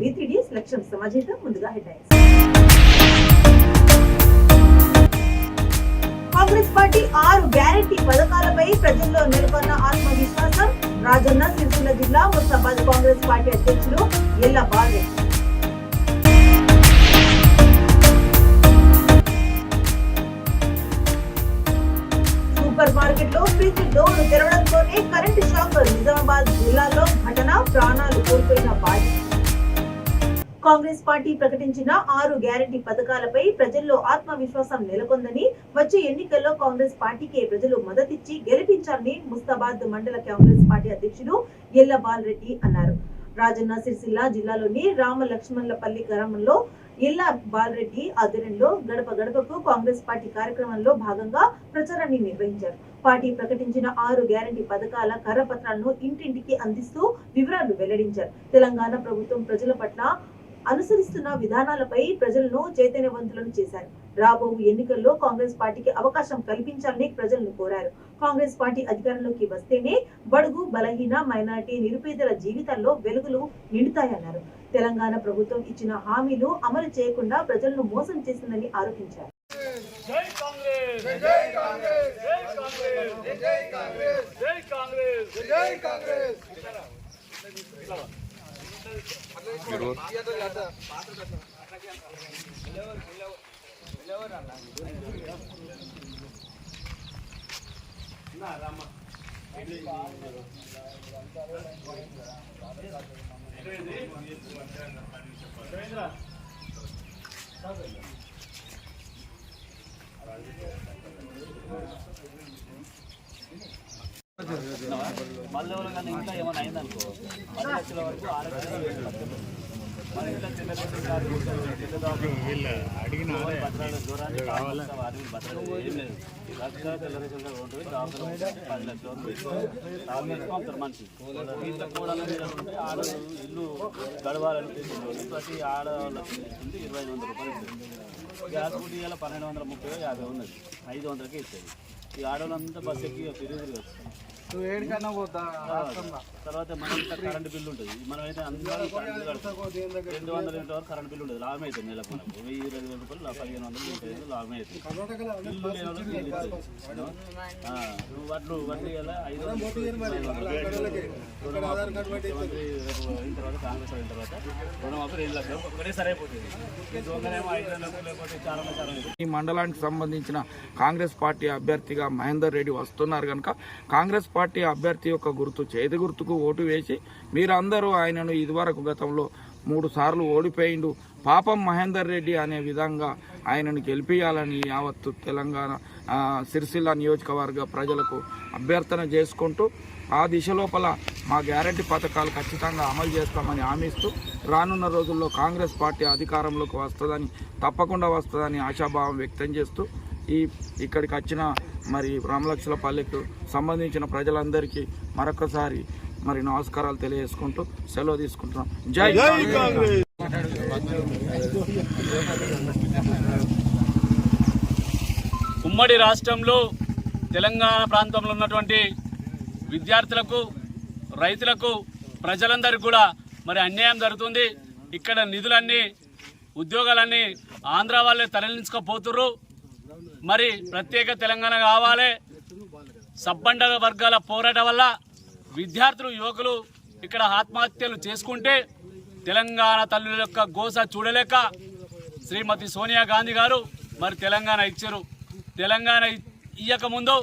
V3D లక్ష్యం సమాజేతం. ముందుగా headlines. Congress party 6 guarantee పథకాలపై ప్రజల్లో నెలకొన్న ఆత్మవిశ్వాసం. రాజన్న సిరిసిల్ల జిల్లా ముస్తాబాద్ కాంగ్రెస్ పార్టీ అధ్యక్షులు ఎల్ల బాలరెడ్డి. సూపర్ మార్కెట్ లో ఫ్రిడ్జ్ డోర్ తెరవడంతోనే కరెంటు షాక్. నిజామాబాద్ జిల్లాలో ఘటన, ప్రాణాలు కోల్పోయిన బాధ. కాంగ్రెస్ పార్టీ ప్రకటించిన 6 గ్యారెంటీ పథకాలపై ప్రజల్లో ఆత్మవిశ్వాసం నెలకొందని, వచ్చే ఎన్నికల్లో కాంగ్రెస్ పార్టీకే ప్రజలు మద్దతిచ్చి గెలిపించాలని ముస్తాబాద్ మండల కాంగ్రెస్ పార్టీ అధ్యక్షులు ఎల్ల బాలరెడ్డి అన్నారు. రాజన్న సిరిసిల్ల జిల్లాలోని రామలక్ష్మణలపల్లి గ్రామంలో ఎల్ల బాలరెడ్డి ఆధ్వర్యంలో గడప గడపకు కాంగ్రెస్ పార్టీ కార్యక్రమంలో భాగంగా ప్రచారాన్ని నిర్వహించారు. పార్టీ ప్రకటించిన 6 గ్యారెంటీ పథకాల కరపత్రాలను ఇంటింటికి అందిస్తూ వివరాలు వెల్లడించారు. తెలంగాణ ప్రభుత్వం ప్రజల పట్ల అనుసరిస్తున్న విధానాలపై ప్రజలను చైతన్యవంతులను చేశారు. రాబో ఎన్నికల్లో కాంగ్రెస్ పార్టీకి అవకాశం కల్పించాలని ప్రజలను కోరారు. కాంగ్రెస్ పార్టీ అధికారంలోకి వస్తేనే బడుగు, బలహీన, మైనారిటీ, నిరుపేదల జీవితాల్లో వెలుగులు నిండుతాయన్నారు. తెలంగాణ ప్రభుత్వం ఇచ్చిన హామీలు అమలు చేయకుండా ప్రజలను మోసం చేసిందని ఆరోపించారు. జై కాంగ్రెస్, జై కాంగ్రెస్, జై కాంగ్రెస్, జై కాంగ్రెస్, జై కాంగ్రెస్, జై కాంగ్రెస్. మళ్ళీ ఇంకా ఏమైనా అయిందనుకో 10 లక్షల వరకు 6 లక్షలు మన ఇంట్లో చిన్న ఏం లేదు. లక్ష తెల్లరేషన్ ఉంటుంది, 10 లక్షల వరకు అవుతారు మనిషి. ఇంట్లో కూడా ఉంటే ఆడ ఇల్లు గడవాలనిపిస్తుంది. ప్రతి ఆడవాళ్ళకి 2500 రూపాయలు ఇస్తుంది. గ్యాస్ బుడ్డి ఇవాళ 1230 50 ఉన్నది, 500కే ఇస్తుంది. ఈ ఆడవాళ్ళంతా బస్సు ఎక్కి తిరిగి వస్తుంది. తర్వాత మనం కరెంట్ బిల్లు ఉంటుంది. మనం అయితే అందరూ 200 యూనిట్ వరకు కరెంట్ బిల్లు ఉంటుంది. లాభం అవుతుంది. నెలకు మనకు 1000-20,000 రూపాయలు, 1500 లాభం అవుతుంది. ఇల్లు లేని వడ్లు ఇలా 500 ముఖ్యమంత్రి అయిన తర్వాత కాంగ్రెస్ అయిన తర్వాత రుణమాఫీ 2 లక్షలు ఒకటేసారి అయిపోతుంది. దొంగనేమో 5 లక్షలు లేకపోతే చాలా. ఈ మండలానికి సంబంధించిన కాంగ్రెస్ పార్టీ అభ్యర్థిగా మహేందర్ రెడ్డి వస్తున్నారు కనుక కాంగ్రెస్ పార్టీ అభ్యర్థి యొక్క గుర్తు చేతి గుర్తుకు ఓటు వేసి మీరందరూ ఆయనను ఇదివరకు గతంలో 3 సార్లు ఓడిపోయిండు, పాపం మహేందర్ రెడ్డి అనే విధంగా ఆయనను గెలిపించాలని యావత్తు తెలంగాణ సిరిసిల్ల నియోజకవర్గ ప్రజలకు అభ్యర్థన చేసుకుంటూ ఆ దిశ లోపల మా గ్యారెంటీ పథకాలు ఖచ్చితంగా అమలు చేస్తామని హామీస్తూ రానున్న రోజుల్లో కాంగ్రెస్ పార్టీ అధికారంలోకి వస్తుందని, తప్పకుండా వస్తుందని ఆశాభావం వ్యక్తం చేస్తూ ఇక్కడికి వచ్చిన మరి రామలక్ష్మణపల్లికి సంబంధించిన ప్రజలందరికీ మరొకసారి మరి నమస్కారాలు తెలియజేసుకుంటూ సెలవు తీసుకుంటున్నాం. జై కాంగ్రెస్. ఉమ్మడి రాష్ట్రంలో తెలంగాణ ప్రాంతంలో ఉన్నటువంటి విద్యార్థులకు, రైతులకు, ప్రజలందరికీ కూడా మరి అన్యాయం జరుగుతుంది. ఇక్కడ నిధులన్నీ, ఉద్యోగాలన్నీ ఆంధ్ర వాళ్ళే తరలించుకోపోతుర్రు. మరి ప్రత్యేక తెలంగాణ కావాలి. సబ్బండ వర్గాల పోరాటం వల్ల విద్యార్థులు, యువకులు ఇక్కడ ఆత్మహత్యలు చేసుకుంటే తెలంగాణ తల్లుల యొక్క గోస చూడలేక శ్రీమతి సోనియా గాంధీ గారు మరి తెలంగాణ ఇచ్చారు. తెలంగాణ ఇయ్యక ముందు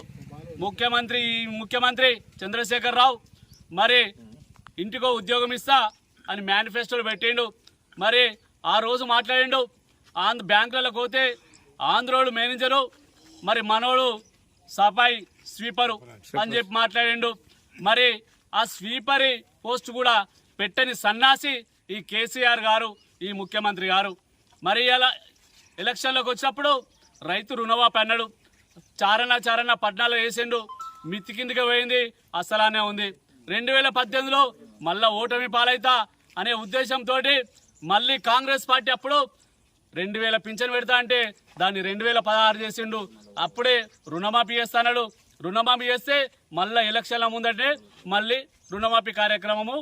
ముఖ్యమంత్రి చంద్రశేఖర్ రావు మరి ఇంటికో ఉద్యోగం ఇస్తా అని మేనిఫెస్టోలు పెట్టిండు. మరి ఆ రోజు మాట్లాడిండు. బ్యాంకులకు పోతే ఆంధ్రోడు మేనేజరు, మరి మనోడు సఫాయి స్వీపరు అని చెప్పి మాట్లాడిండు. మరి ఆ స్వీపరి పోస్ట్ కూడా పెట్టని సన్నాసి ఈ కేసీఆర్ గారు, ఈ ముఖ్యమంత్రి గారు. మరి ఇలా ఎలక్షన్లోకి వచ్చినప్పుడు రైతు రుణమాఫీ అన్నాడు. చారణ పట్నాలు వేసిండు, మిత్తి కిందకి పోయింది, అసలానే ఉంది. 2018లో మళ్ళా ఓటమి పాలైతా అనే ఉద్దేశంతో మళ్ళీ కాంగ్రెస్ పార్టీ అప్పుడు 2000 పింఛన్ పెడతా అంటే దాన్ని 2016 చేసిండు. అప్పుడే రుణమాఫీ చేస్తాడు. రుణమాఫీ చేస్తే మళ్ళీ ఎలక్షన్ల ముందంటే మళ్ళీ రుణమాఫీ కార్యక్రమము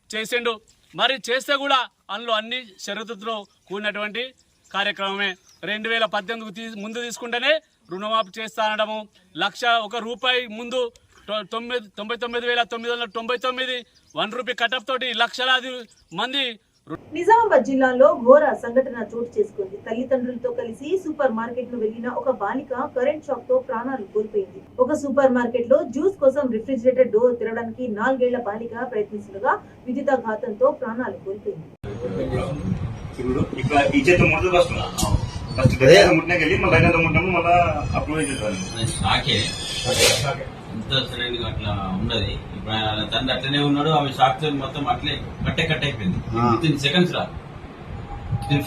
చేసిండు. మరి చేస్తే కూడా అందులో అన్ని షరతులతో కూడినటువంటి కార్యక్రమమే. 2018 ముందు తీసుకుంటేనే రుణమాఫీ చేస్తా అనడము, ₹1 ముందు 99,999 ₹1 కటప్ తోటి లక్షలాది మంది. నిజామాబాద్ జిల్లాలో ఘోర సంఘటన చోటు చేసుకుంది. తల్లిదండ్రులతో కలిసి సూపర్ మార్కెట్ ను వెళ్లిన ఒక బాలిక కరెంట్ షాక్ తో ప్రాణాలు కోల్పోయింది. ఒక సూపర్ మార్కెట్ లో జ్యూస్ కోసం రిఫ్రిజిరేటర్ డోర్ తెరవడానికి 4 ఏళ్ల బాలిక ప్రయత్నిస్తుండగా విద్యుదాఘాతంతో ప్రాణాలు కోల్పోయింది. అట్లా ఉన్నది. ఇప్పుడు ఆయన తండ్రి అట్లనే ఉన్నాడు. ఆమె షాక్ మొత్తం అట్లే కట్ అయిపోయింది. విత్ ఇన్ సెకండ్స్ రా,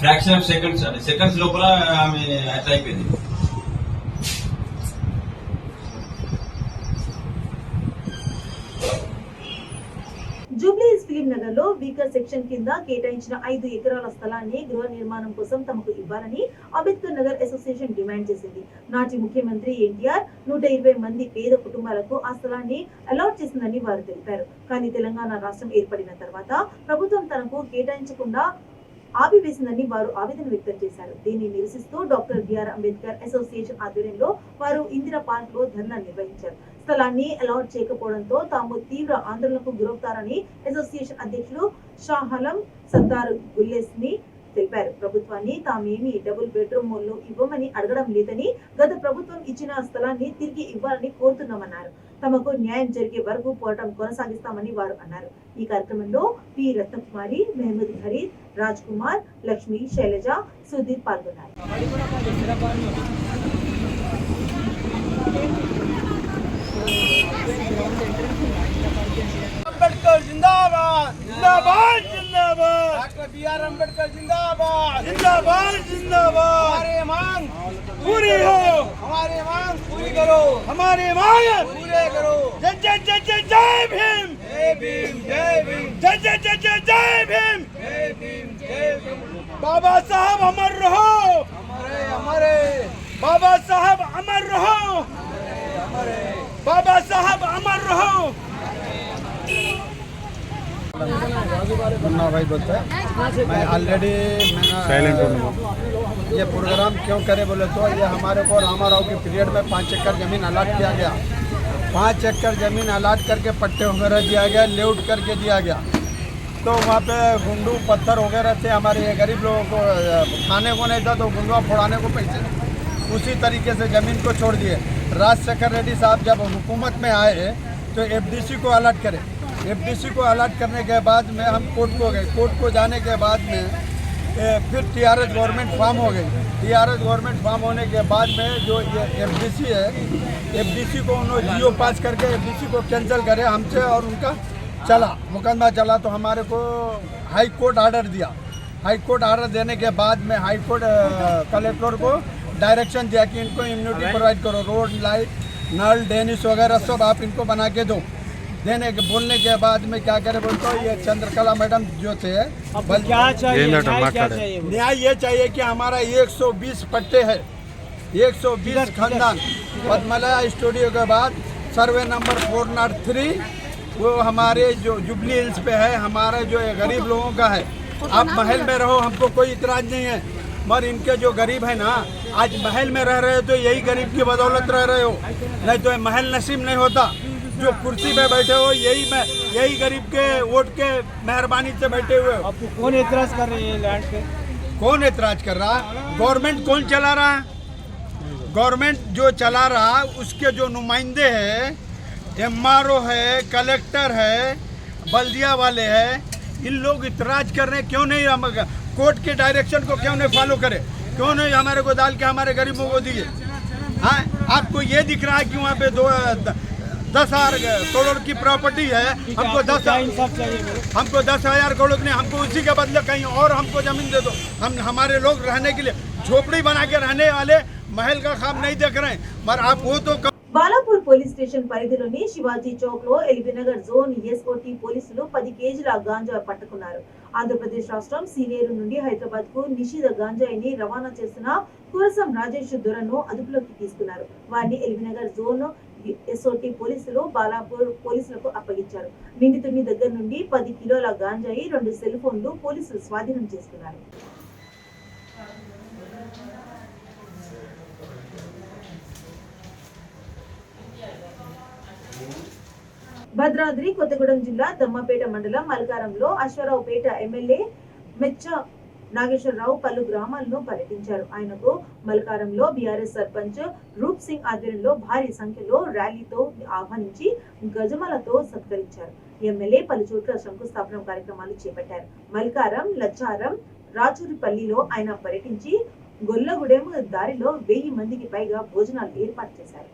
ఫ్రాక్షన్ ఆఫ్ సెకండ్స్ లోపల ఆమె అట్లా అయిపోయింది. జూబ్లీహిల్స్ ఫిలిం నగర్ లో వీకర్ సెక్షన్ కింద కేటాయించిన 5 ఎకరాల స్థలాన్ని గృహ నిర్మాణం కోసం తమకు ఇవ్వాలని అంబేద్కర్ నగర్ అసోసియేషన్ డిమాండ్ చేసింది. నాటి ముఖ్యమంత్రి ఎన్టీఆర్ 120 మంది పేద కుటుంబాలకు ఆ స్థలాన్ని అలాట్ చేసిందని వారు తెలిపారు. కానీ తెలంగాణ రాష్ట్రం ఏర్పడిన తర్వాత ప్రభుత్వం తనకు కేటాయించకుండా ఆపివేసిందని వారు ఆవేదన వ్యక్తం చేశారు. దీన్ని నిరసిస్తూ డాక్టర్ బిఆర్ అంబేద్కర్ అసోసియేషన్ ఆధ్వర్యంలో వారు ఇందిరా పార్క్ లో ధర్నా నిర్వహించారు. స్థలాన్ని అలాట్ చేయకపోవడంతో తాము తీవ్ర ఆందోళనకు గురవుతారని అసోసియేషన్ అధ్యక్షులు షాహలం సత్తార్ గుల్లేస్ ని తెలిపారు. ప్రభుత్వాన్ని తామేమి డబుల్ బెడ్రూమ్ లు ఇవ్వమని అడగడం లేదని, గత ప్రభుత్వం ఇచ్చిన స్థలాన్ని తిరిగి ఇవ్వాలని కోరుతున్నామన్నారు. తమకు న్యాయం జరిగే వరకు పోరాటం కొనసాగిస్తామని వారు అన్నారు. ఈ కార్యక్రమంలో పి రత్నకుమారి, మహమూద్ హరీద్, రాజ్ కుమార్, లక్ష్మి, శైలజ, సుధీర్ పాల్గొన్నారు. अंबेडकर जिंदाबाद जिंदाबाद जिंदाबाद। डॉक्टर बीआर अंबेडकर जिंदाबाद जिंदाबाद जिंदाबाद। हमारी मांग पूरी हो, हमारी मांग पूरी करो, हमारी मांग पूरे करो। जय जय जय जय जय भीम, जय भीम जय भीम, जय जय जय जय जय भीम, जय भीम जय भीम। बाबा साहब अमर रहो, हमारे हमारे बाबा साहब अमर रहो, हमारे बाबा साहब अमर रहो। मुन्ना भाई बोलते हैं। मैं ऑलरेडी ये प्रोग्राम क्यों करे बोले तो ये हमारे को रामाराव के पीरियड में 5 एकड़ ज़मीन अलाट किया गया। 5 एकड़ ज़मीन अलाट करके पट्टे वगैरह दिया गया, लेआउट करके दिया गया। तो वहाँ पे गुंडू पत्थर वगैरह थे, हमारे ये गरीब लोगों को खाने को नहीं था तो गुंडुआ फोड़ाने को पैसे, उसी तरीके से ज़मीन को छोड़ दिए। राजशेखर रेड्डी साहब जब हुकूमत में आए तो एफडीसी को अलर्ट करे। एफडीसी को अलर्ट करने के बाद में हम कोर्ट को गए। कोर्ट को जाने के बाद में फिर टीआरएस गवर्नमेंट फॉर्म हो गई। टीआरएस गवर्नमेंट फॉर्म होने के बाद में जो ये एफडीसी है, एफडीसी को उन्होंने जीओ पास करके एफडीसी को कैंसिल करे हमसे और उनका चला मुकदमा चला। तो हमारे को हाई कोर्ट आर्डर दिया। हाई कोर्ट आर्डर देने के बाद में हाई कोर्ट कलेक्टर को डायरेक्शन दिया कि इनको इम्यूनिटी प्रोवाइड करो, रोड लाइट नल डेनिस वगैरह सब आप इनको बना के दो। देने के बोलने के बाद में क्या करे बोलते हो, ये चंद्रकला मैडम जो थे क्या चाहिए न्याय ये चाहिए कि हमारा 120 पट्टे है, 120 खानदान पद्मलया स्टूडियो के बाद सर्वे नंबर 403 वो हमारे जो जुबली हिल्स पे है, हमारे जो गरीब लोगों का है। आप महल में रहो, हमको कोई इतराज नहीं है, मगर इनके जो गरीब है ना, आज महल में रह रहे हो तो यही गरीब की बदौलत रह रहे हो, नहीं तो महल नसीब नहीं होता। जो कुर्सी पे बैठे हो यही गरीब के वोट के मेहरबानी से बैठे हुए हो। आपको कौन एतराज कर रही है लैंड पे? कौन एतराज कर रहा है? गवर्नमेंट कौन चला रहा है? गवर्नमेंट जो चला रहा उसके जो नुमाइंदे हैं, एमआरओ है, कलेक्टर है, बल्दिया वाले हैं, इन लोग इतराज कर रहे हैं। क्यों नहीं हम कोर्ट के डायरेक्शन को क्यों नहीं फॉलो करे? क्यों नहीं हमारे को डाल के हमारे गरीबों को दिए? हाँ, आपको ये दिख रहा है कि वहाँ पे 10,000 करोड़ की प्रॉपर्टी है, हमको 10,000 करोड़ नहीं, हमको उसी के बदले कहीं और हमको जमीन दे दो। हम हमारे लोग रहने के लिए झोपड़ी बना के रहने वाले महल का ख्वाब नहीं देख रहे हैं, मगर आप वो तो బాలాపూర్ పోలీస్ స్టేషన్ పరిధిలోని శివాజీ చౌక్ లో ఎల్బీనగర్ జోన్ ఎస్ఓటీ పోలీసులు 10 కేజీల గాంజా పట్టుకున్నారు. ఆంధ్రప్రదేశ్ రాష్ట్రం సీలేరు నుండి హైదరాబాద్ కు నిషిద్ధ గాంజాయిని రవాణా చేస్తున్న కురసం రాజేష్ దొరను అదుపులోకి తీసుకున్నారు. వారిని ఎల్బీనగర్ జోన్ ఎస్ఓటి పోలీసులు బాలాపూర్ పోలీసులకు అప్పగించారు. నిందితుడి దగ్గర నుండి 10 కిలోల గాంజాయి, 2 సెల్ ఫోన్లు పోలీసులు స్వాధీనం చేసుకున్నారు. భద్రాద్రి కొత్తగూడెం జిల్లా దమ్మపేట మండలం మల్కారంలో అశ్వరావుపేట ఎమ్మెల్యే మెచ్చ నాగేశ్వరరావు పలు గ్రామాలను పర్యటించారు. ఆయనకు మల్కారంలో బీఆర్ఎస్ సర్పంచ్ రూప్ సింగ్ ఆధ్వర్యంలో భారీ సంఖ్యలో ర్యాలీతో ఆహ్వానించి గజమాలతో సత్కరించారు. ఎమ్మెల్యే పలు చోట్ల శంకుస్థాపన కార్యక్రమాలు చేపట్టారు. మల్కారం, లచ్చారం, రాచూరిపల్లిలో ఆయన పర్యటించి గొల్లగూడెం దారిలో 1000 మందికి పైగా భోజనాలు ఏర్పాటు చేశారు.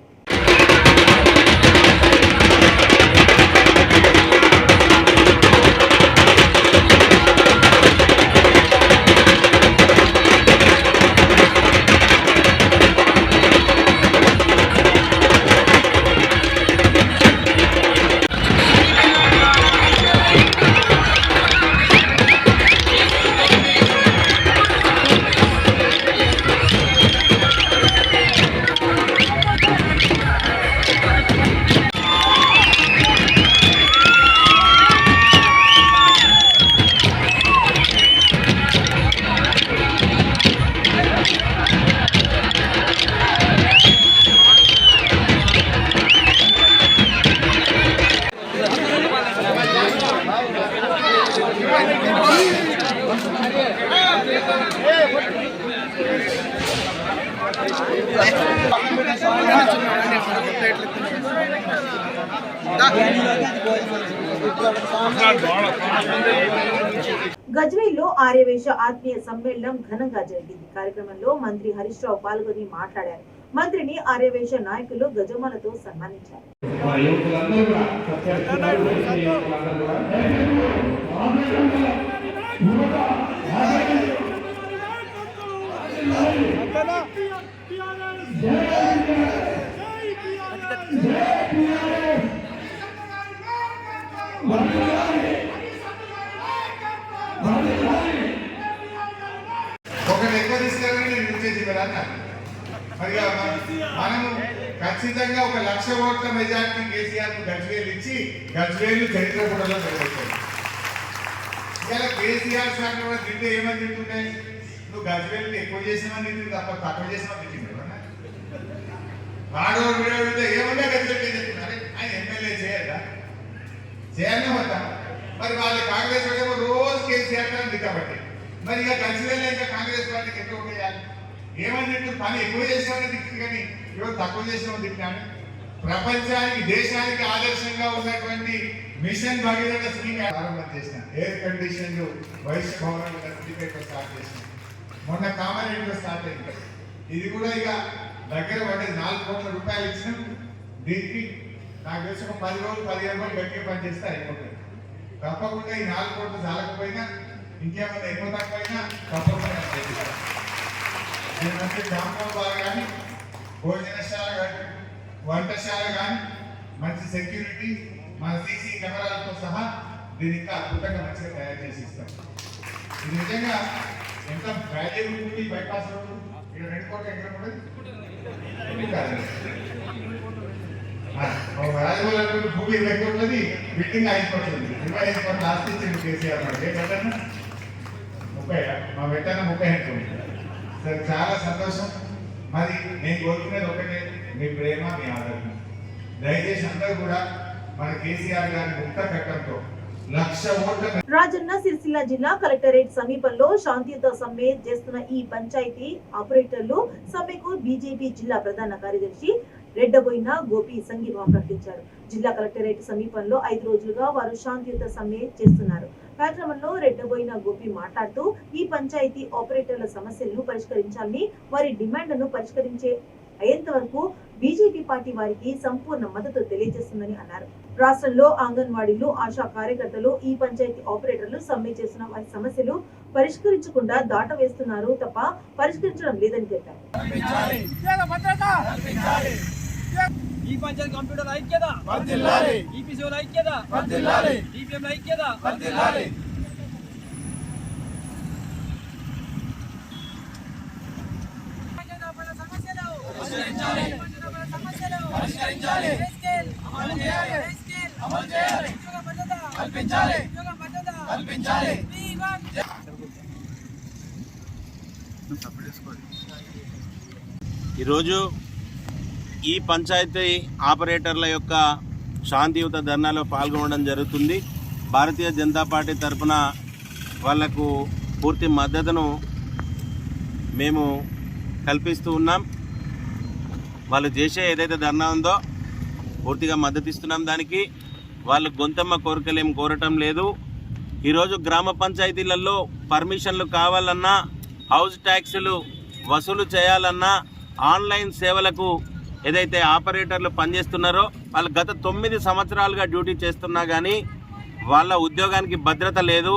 గజ్వేల్లో ఆర్యవేశ ఆత్మీయ సమ్మేళనం ఘనంగా జరిగింది. కార్యక్రమంలో మంత్రి హరీష్ రావు పాల్గొని మాట్లాడారు. మంత్రిని ఆర్యవేశ నాయకులు గజమాలతో సన్మానించారు. ఒకరు ఎక్కువ తీసుకెళ్ళి నేను గుర్తించి మరి మనము ఖచ్చితంగా 1,00,000 ఓట్ల మెజార్టీ కేసీఆర్ కు గజ్వేల్ ఇచ్చి గజ్వేల్ చరిత్ర కూడా పెట్టారు. ఇలా కేసీఆర్ శాఖ కూడా తింటే ఏమని తింటుంటాయి, నువ్వు గజ్వేల్ ఎక్కువ చేసినామని తింటుంది తప్ప తక్కువ చేసినామని తింటుంది. వాడు వీడియో ఏమన్నా గజ్వేల్ చెప్తున్నారు, ఆయన ఎమ్మెల్యే చేయదా చేయాలనే వద్దాం. మరి వాళ్ళ కాంగ్రెస్ ఏమో రోజు కేసీఆర్ గారిని కాబట్టి మరి ఇక గజ్వేల్ ఇంకా కాంగ్రెస్ పార్టీకి ఎక్కువ చేయాలి. ఏమని తింటుంది, పని ఎక్కువ చేసామని తింటుంది కానీ ఈరోజు తక్కువ చేసామని తింటాను. ప్రపంచానికి దేశానికి ఆదర్శంగా ఉన్నటువంటి మిషన్ భగీరథ స్కీమ్ ప్రారంభం చేసిన, ఎయిర్ కండిషన్ వైశ్య భవనాలు సర్టిఫికేట్ స్టార్ట్ చేసిన, మొన్న కామారెడ్డిలో స్టార్ట్ అయింది. ఇది కూడా ఇక దగ్గర పడ్డది 4 కోట్ల రూపాయలు ఇచ్చినాం. దీనికి నాకు తెలిసి ఒక 10 రోజులు 15 రోజులు గట్టిగా పనిచేస్తే అయిపోతుంది. తప్పకుండా ఈ 4 కోట్లు చాలకపోయినా ఇంకేమైనా ఎక్కువ తక్కువైనా తప్పకుండా గ్రామంలో కానీ భోజనశాల కానీ వంటశాల కానీ మంచి సెక్యూరిటీ మన సీసీ కెమెరాలతో సహా దీన్ని ఇంకా అద్భుతంగా మంచిగా తయారు చేసి ఇస్తాం. ఇది నిజంగా ఎంత వాల్యూబుల్ ఉంది. బైపాస్ రోడ్డు ఇక్కడ 2 కోట్ల ఎక్కడ కూడా వాల్యూబుల్ భూమి 20 కోట్లది, బిల్డింగ్ 5 కోట్లది. 25 కోట్ల ఆస్తి ఇచ్చింది కేసీఆర్. మరి ఏ కట్టన్నా 30 మా పెట్టాన 30 హెక్టార్లు. సరే, చాలా సంతోషం. మరి నేను కోరుకునేది ఒకటే, మీ ప్రేమ, మీ ఆదరణ. దయచేసి అందరూ కూడా మన కేసీఆర్ గారి ముక్త కట్టంతో 1,00,000 ఓట్ల. రాజన్న సిరిసిల్ల జిల్లా కలెక్టరేట్ సమీపంలో శాంతియుత సమ్మె చేస్తున్న ఈ పంచాయతీ ఆపరేటర్లు సమ్మెకు బీజేపీ జిల్లా ప్రధాన కార్యదర్శి రెడ్డబోయిన గోపి సంఘీభావం ప్రకటించారు. జిల్లా కలెక్టరేట్ సమీపంలో 5 రోజులుగా వారు శాంతియుత సమ్మె చేస్తున్నారు. కార్యక్రమంలో రెడ్డబోయిన గోపి మాట్లాడుతూ ఈ పంచాయతీ ఆపరేటర్ల సమస్యలను పరిష్కరించాలని, వారి డిమాండ్లను పరిష్కరించే అయ్యేంత వరకు బీజేపీ పార్టీ వారికి సంపూర్ణ మద్దతు తెలియజేస్తుందని అన్నారు. రాష్ట్రంలో అంగన్వాడీలు, ఆశా కార్యకర్తలు, ఈ పంచాయతీ ఆపరేటర్లు సమ్మె చేస్తున్న వారి సమస్యలు పరిష్కరించకుండా దాటవేస్తున్నారు తప్ప పరిష్కరించడం లేదని చెప్పారు. ఈ పంచాయతీ కంప్యూటర్ ఐక్యత, ఈపీసీ ఐక్యత, ఈపీఎం ఐక్యత. సమస్యలు ఉద్యోగ భద్రత ఈరోజు ఈ పంచాయతీ ఆపరేటర్ల యొక్క శాంతియుత ధర్నాలో పాల్గొనడం జరుగుతుంది. భారతీయ జనతా పార్టీ తరఫున వాళ్లకు పూర్తి మద్దతును మేము కల్పిస్తూ ఉన్నాం. వాళ్ళు చేసే ఏదైతే ధర్నా ఉందో పూర్తిగా మద్దతు ఇస్తున్నాం. దానికి వాళ్ళు గొంతమ్మ కోరికలేం కోరటం లేదు. ఈరోజు గ్రామ పంచాయతీలలో పర్మిషన్లు కావాలన్నా, హౌస్ ట్యాక్సులు వసూలు చేయాలన్నా, ఆన్లైన్ సేవలకు ఏదైతే ఆపరేటర్లు పనిచేస్తున్నారో వాళ్ళు గత 9 సంవత్సరాలుగా డ్యూటీ చేస్తున్నా కానీ వాళ్ళ ఉద్యోగానికి భద్రత లేదు.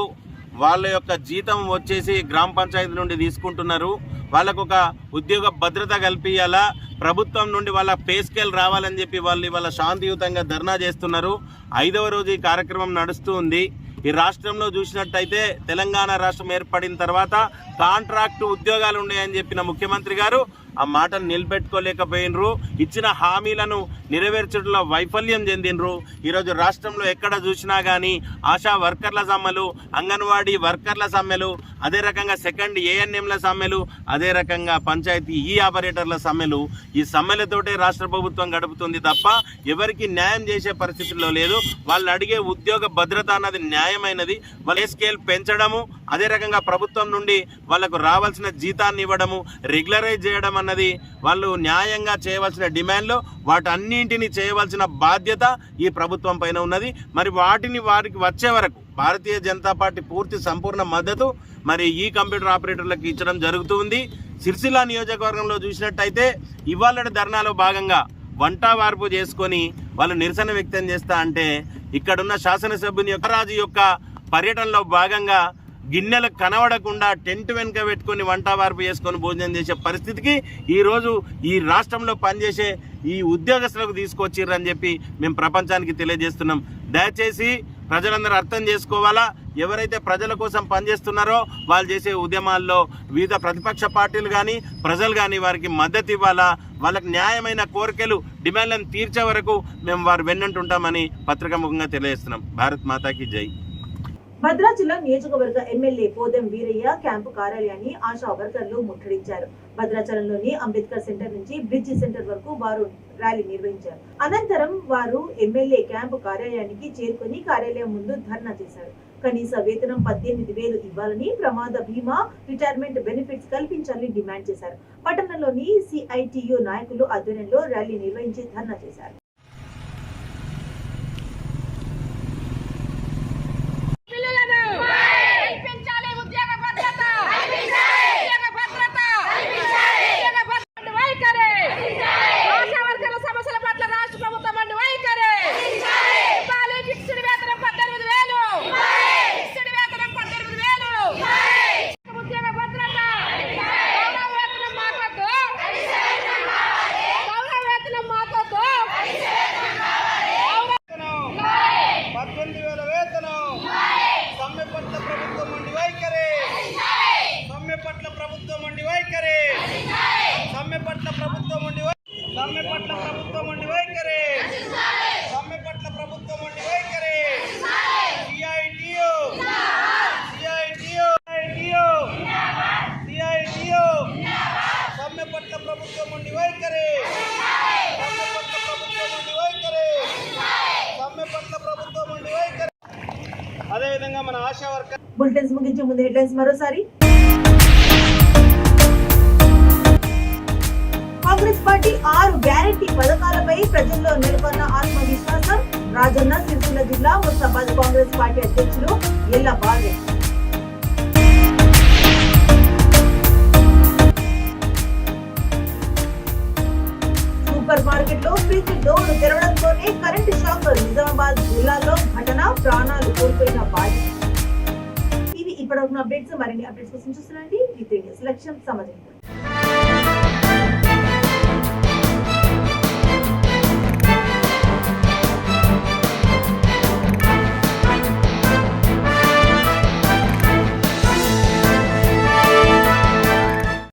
వాళ్ళ యొక్క జీతం వచ్చేసి గ్రామ పంచాయతీ నుండి తీసుకుంటున్నారు. వాళ్ళకు ఒక ఉద్యోగ భద్రత కల్పించాలా, ప్రభుత్వం నుండి వాళ్ళ పే స్కేల్ రావాలని చెప్పి వాళ్ళు ఇవాళ శాంతియుతంగా ధర్నా చేస్తున్నారు. 5వ రోజు ఈ కార్యక్రమం నడుస్తూ ఉంది. ఈ రాష్ట్రంలో చూసినట్టయితే తెలంగాణ రాష్ట్రం ఏర్పడిన తర్వాత కాంట్రాక్టు ఉద్యోగాలు ఉన్నాయని చెప్పిన ముఖ్యమంత్రి గారు ఆ మాటను నిలబెట్టుకోలేకపోయినరు. ఇచ్చిన హామీలను నెరవేర్చడంలో వైఫల్యం చెందినరు. ఈరోజు రాష్ట్రంలో ఎక్కడ చూసినా కానీ ఆశా వర్కర్ల సమ్మెలు, అంగన్వాడీ వర్కర్ల సమ్మెలు, అదే రకంగా సెకండ్ ఏఎన్ఎంల సమ్మెలు, అదే రకంగా పంచాయతీ ఆపరేటర్ల సమ్మెలు. ఈ సమ్మెలతోటే రాష్ట్ర ప్రభుత్వం గడుపుతుంది తప్ప ఎవరికి న్యాయం చేసే పరిస్థితుల్లో లేదు. వాళ్ళు అడిగే ఉద్యోగ భద్రత అన్నది న్యాయమైనది. వాళ్ళ స్కేల్ పెంచడము, అదే రకంగా ప్రభుత్వం నుండి వాళ్ళకు రావాల్సిన జీతాన్ని ఇవ్వడము, రెగ్యులరైజ్ చేయడం అన్నది వాళ్ళు న్యాయంగా చేయవలసిన డిమాండ్లు. వాటన్నింటినీ చేయవలసిన బాధ్యత ఈ ప్రభుత్వం పైన ఉన్నది. మరి వారికి వచ్చే వరకు భారతీయ జనతా పార్టీ పూర్తి సంపూర్ణ మద్దతు మరి ఈ కంప్యూటర్ ఆపరేటర్లకు ఇచ్చడం జరుగుతుంది. సిరిసిల్ల నియోజకవర్గంలో చూసినట్టయితే ఇవాళ ధర్నాలో భాగంగా వంట వార్పు చేసుకొని వాళ్ళు నిరసన వ్యక్తం చేస్తా అంటే ఇక్కడున్న శాసనసభ్యుని యొక్క రాజు యొక్క పర్యటనలో భాగంగా గిన్నెలు కనబడకుండా టెంట్ వెనుక పెట్టుకొని వంట వార్పు చేసుకొని భోజనం చేసే పరిస్థితికి ఈరోజు ఈ రాష్ట్రంలో పనిచేసే ఈ ఉద్యోగస్తులకు తీసుకొచ్చిర్రని చెప్పి మేము ప్రపంచానికి తెలియజేస్తున్నాం. దయచేసి ప్రజలందరూ అర్థం చేసుకోవాలా. ఎవరైతే ప్రజల కోసం పనిచేస్తున్నారో వాళ్ళు చేసే ఉద్యమాల్లో వివిధ ప్రతిపక్ష పార్టీలు కానీ ప్రజలు కానీ వారికి మద్దతు ఇవ్వాలా. వాళ్ళకి న్యాయమైన కోరికలు, డిమాండ్లను తీర్చే వరకు మేము వారు వెన్నంటుంటామని పత్రికాముఖంగా తెలియజేస్తున్నాం. భారత్ మాతాకి జై. భద్రాచలం నియోజకవర్గ ఎమ్మెల్యే పోదెం వీరయ్య క్యాంపు కార్యాలయాన్ని ఆశా వర్కర్లు ముట్టడించారు. భద్రాచలంలోని అంబేద్కర్ సెంటర్ నుంచి బ్రిడ్జి సెంటర్ వరకు వారు ర్యాలీ నిర్వహించారు. అనంతరం వారు ఎమ్మెల్యే క్యాంపు కార్యాలయానికి చేరుకుని కార్యాలయం ముందు ధర్నా చేశారు. కనీస వేతనం 18,000 ఇవ్వాలని, ప్రమాద బీమా, రిటైర్మెంట్ బెనిఫిట్స్ కల్పించాలని డిమాండ్ చేశారు. పట్టణంలోని సిఐటియు నాయకులు ఆధ్వర్యంలో ర్యాలీ నిర్వహించి ధర్నా చేశారు. అదేవిధంగా మన ఆశా వర్కర్ బులెటిన్స్ ముగించే ముందు హెడ్లైన్స్ మరోసారి. కాంగ్రెస్ పార్టీ 6 గ్యారెంటీ పథకాలపై ప్రజల్లో నెలకొన్న ఆత్మవిశ్వాసం. రాజన్న సిరిసిల్ల జిల్లా ముస్తాబాద్ కాంగ్రెస్ పార్టీ అధ్యక్షులు ఎల్ల బాగే. సూపర్ మార్కెట్ లో ఫ్రిడ్జ్ డోర్ తెరవడంతోనే కరెంటు షాక్. నిజామాబాద్ జిల్లాలో ఘటన, ప్రాణాలు కోల్పోయిన బాధితులు. ఇవి ఇప్పటివరకు అప్డేట్స్. మరిన్ని అప్డేట్స్ కోసం చూస్తున్నాండి. లక్ష్యం సమాజం.